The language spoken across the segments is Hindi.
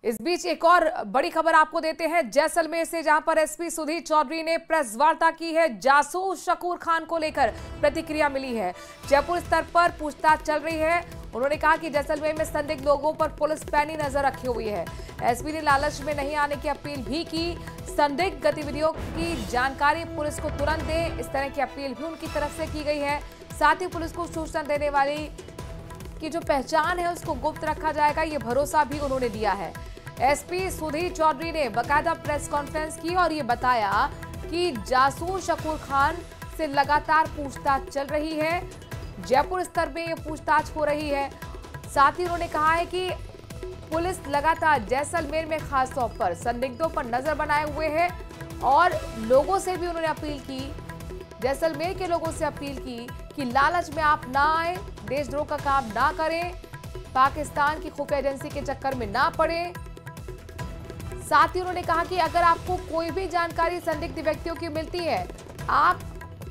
इस बीच एक और बड़ी खबर आपको देते हैं जैसलमेर से, जहां पर एसपी सुधीर चौधरी ने प्रेस वार्ता की है। जासूस शकूर खान को लेकर प्रतिक्रिया मिली है। जयपुर स्तर पर पूछताछ चल रही है। उन्होंने कहा कि जैसलमेर में संदिग्ध लोगों पर पुलिस पैनी नजर रखी हुई है। एसपी ने लालच में नहीं आने की अपील भी की। संदिग्ध गतिविधियों की जानकारी पुलिस को तुरंत दे, इस तरह की अपील भी उनकी तरफ से की गई है। साथ ही पुलिस को सूचना देने वाली की जो पहचान है उसको गुप्त रखा जाएगा, ये भरोसा भी उन्होंने दिया है। एसपी सुधीर चौधरी ने बाकायदा प्रेस कॉन्फ्रेंस की और ये बताया कि जासूस शकूर खान से लगातार पूछताछ चल रही है। जयपुर स्तर में ये पूछताछ हो रही है। साथ ही उन्होंने कहा है कि पुलिस लगातार जैसलमेर में खासतौर पर संदिग्धों पर नजर बनाए हुए है और लोगों से भी उन्होंने अपील की, जैसलमेर के लोगों से अपील की कि लालच में आप ना आए, देशद्रोह का काम ना करें, पाकिस्तान की खुफिया एजेंसी के चक्कर में ना पड़े। साथ ही उन्होंने कहा कि अगर आपको कोई भी जानकारी संदिग्ध व्यक्तियों की मिलती है, आप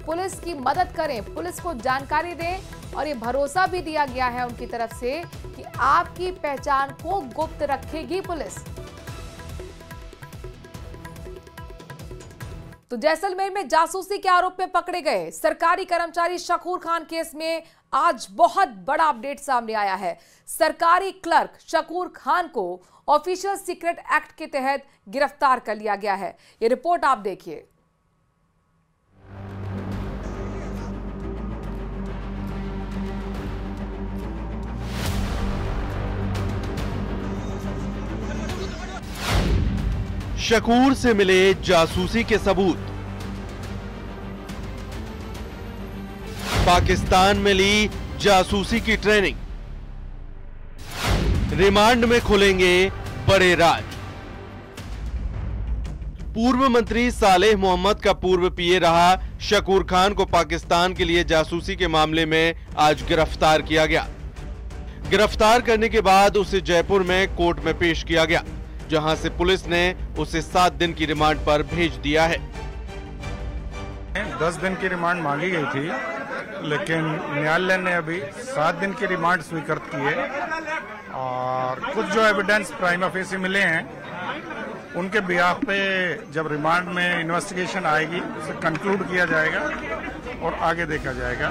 पुलिस की मदद करें, पुलिस को जानकारी दें। और ये भरोसा भी दिया गया है उनकी तरफ से कि आपकी पहचान को गुप्त रखेगी पुलिस। तो जैसलमेर में जासूसी के आरोप में पकड़े गए सरकारी कर्मचारी शकूर खान केस में आज बहुत बड़ा अपडेट सामने आया है। सरकारी क्लर्क शकूर खान को ऑफिशियल सीक्रेट एक्ट के तहत गिरफ्तार कर लिया गया है। ये रिपोर्ट आप देखिए। शकूर से मिले जासूसी के सबूत, पाकिस्तान में ली जासूसी की ट्रेनिंग, रिमांड में खुलेंगे बड़े राज। पूर्व मंत्री सालेह मोहम्मद का पूर्व पीए रहा शकूर खान को पाकिस्तान के लिए जासूसी के मामले में आज गिरफ्तार किया गया। गिरफ्तार करने के बाद उसे जयपुर में कोर्ट में पेश किया गया, जहां से पुलिस ने उसे 7 दिन की रिमांड पर भेज दिया है। 10 दिन की रिमांड मांगी गई थी, लेकिन न्यायालय ने अभी 7 दिन की रिमांड स्वीकृत की है और कुछ जो एविडेंस प्राइमा फेसी मिले हैं उनके बिहाफ पे जब रिमांड में इन्वेस्टिगेशन आएगी उसे कंक्लूड किया जाएगा और आगे देखा जाएगा।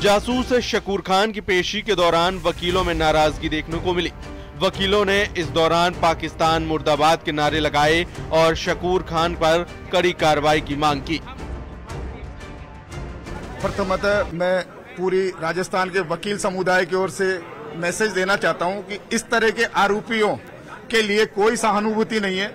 जासूस शकूर खान की पेशी के दौरान वकीलों में नाराजगी देखने को मिली। वकीलों ने इस दौरान पाकिस्तान मुर्दाबाद के नारे लगाए और शकूर खान पर कड़ी कार्रवाई की मांग की। प्रथमतः मैं पूरी राजस्थान के वकील समुदाय की ओर से मैसेज देना चाहता हूं कि इस तरह के आरोपियों के लिए कोई सहानुभूति नहीं है।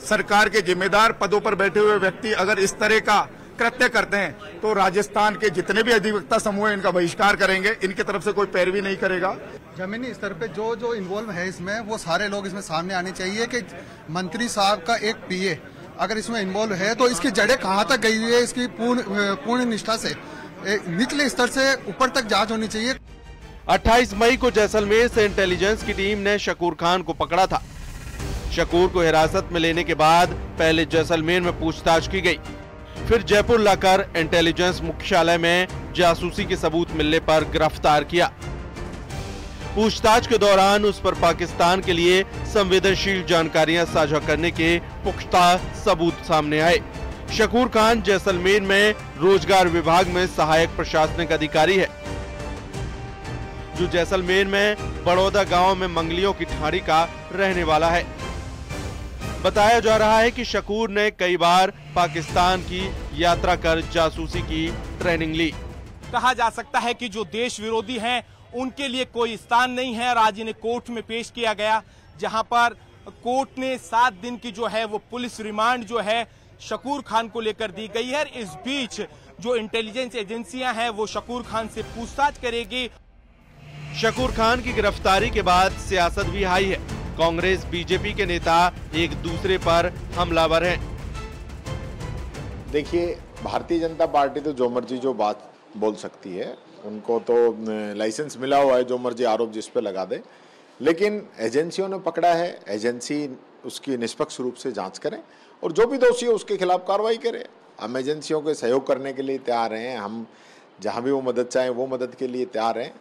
सरकार के जिम्मेदार पदों पर बैठे हुए व्यक्ति अगर इस तरह का कृत्य करते हैं तो राजस्थान के जितने भी अधिवक्ता समूह है इनका बहिष्कार करेंगे, इनकी तरफ से कोई पैरवी नहीं करेगा। जमीनी स्तर पे जो इन्वॉल्व है इसमें, वो सारे लोग इसमें सामने आने चाहिए कि मंत्री साहब का एक पीए अगर इसमें इन्वॉल्व है तो इसकी जड़ें कहां तक गई है, इसकी पूर्ण निष्ठा से निचले स्तर से ऊपर तक जांच होनी चाहिए। 28 मई को जैसलमेर से इंटेलिजेंस की टीम ने शकूर खान को पकड़ा था। शकूर को हिरासत में लेने के बाद पहले जैसलमेर में पूछताछ की गई, फिर जयपुर लाकर इंटेलिजेंस मुख्यालय में जासूसी के सबूत मिलने पर गिरफ्तार किया। पूछताछ के दौरान उस पर पाकिस्तान के लिए संवेदनशील जानकारियां साझा करने के पुख्ता सबूत सामने आए। शकूर खान जैसलमेर में रोजगार विभाग में सहायक प्रशासनिक अधिकारी है, जो जैसलमेर में बड़ौदा गांव में मंगलियों की ठाड़ी का रहने वाला है। बताया जा रहा है कि शकूर ने कई बार पाकिस्तान की यात्रा कर जासूसी की ट्रेनिंग ली। कहा जा सकता है कि जो देश विरोधी हैं उनके लिए कोई स्थान नहीं है और आज इन्हें कोर्ट में पेश किया गया, जहां पर कोर्ट ने 7 दिन की जो है वो पुलिस रिमांड जो है शकूर खान को लेकर दी गई है। इस बीच जो इंटेलिजेंस एजेंसियां हैं वो शकूर खान से पूछताछ करेगी। शकूर खान की गिरफ्तारी के बाद सियासत भी हाई है। कांग्रेस बीजेपी के नेता एक दूसरे पर हमलावर हैं। देखिए, भारतीय जनता पार्टी तो जो मर्जी जो बात बोल सकती है, उनको तो लाइसेंस मिला हुआ है, जो मर्जी आरोप जिस पे लगा दे। लेकिन एजेंसियों ने पकड़ा है, एजेंसी उसकी निष्पक्ष रूप से जांच करें और जो भी दोषी है उसके खिलाफ कार्रवाई करें। हम एजेंसियों के सहयोग करने के लिए तैयार हैं, हम जहां भी वो मदद चाहें वो मदद के लिए तैयार हैं।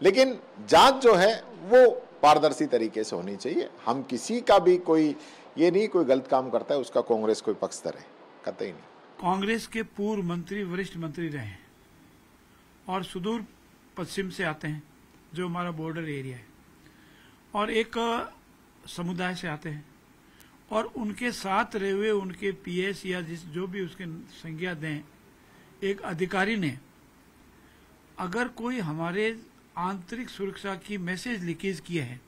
लेकिन जांच जो है वो पारदर्शी तरीके से होनी चाहिए। हम किसी का भी कोई ये नहीं, कोई गलत काम करता है उसका कांग्रेस कोई पक्षधर है, कतई नहीं। कांग्रेस के पूर्व मंत्री, वरिष्ठ मंत्री रहे हैं और सुदूर पश्चिम से आते हैं, जो हमारा बॉर्डर एरिया है, और एक समुदाय से आते हैं, और उनके साथ रहे हुए उनके पीएस या जो भी उसके संज्ञा दें, एक अधिकारी ने अगर कोई हमारे आंतरिक सुरक्षा की मैसेज लीकेज किए हैं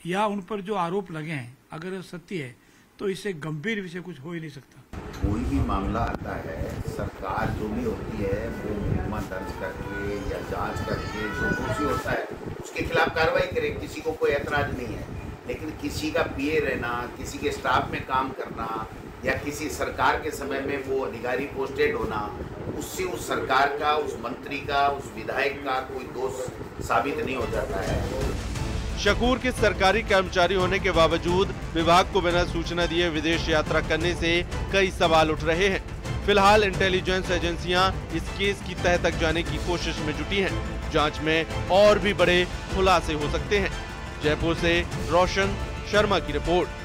या उन पर जो आरोप लगे हैं अगर सत्य है, तो इससे गंभीर विषय कुछ हो ही नहीं सकता। कोई भी मामला आता है, सरकार जो भी होती है वो मुकदमा दर्ज करके या जांच करके जो दोषी होता है उसके खिलाफ कार्रवाई करे, किसी को कोई ऐतराज नहीं है। लेकिन किसी का पीए रहना, किसी के स्टाफ में काम करना या किसी सरकार के समय में वो अधिकारी पोस्टेड होना, उससे उस सरकार का, उस मंत्री का, उस विधायक का कोई दोष साबित नहीं हो जाता है। शकूर के सरकारी कर्मचारी होने के बावजूद विभाग को बिना सूचना दिए विदेश यात्रा करने से कई सवाल उठ रहे हैं। फिलहाल इंटेलिजेंस एजेंसियां इस केस की तह तक जाने की कोशिश में जुटी हैं। जांच में और भी बड़े खुलासे हो सकते हैं। जयपुर से रोशन शर्मा की रिपोर्ट।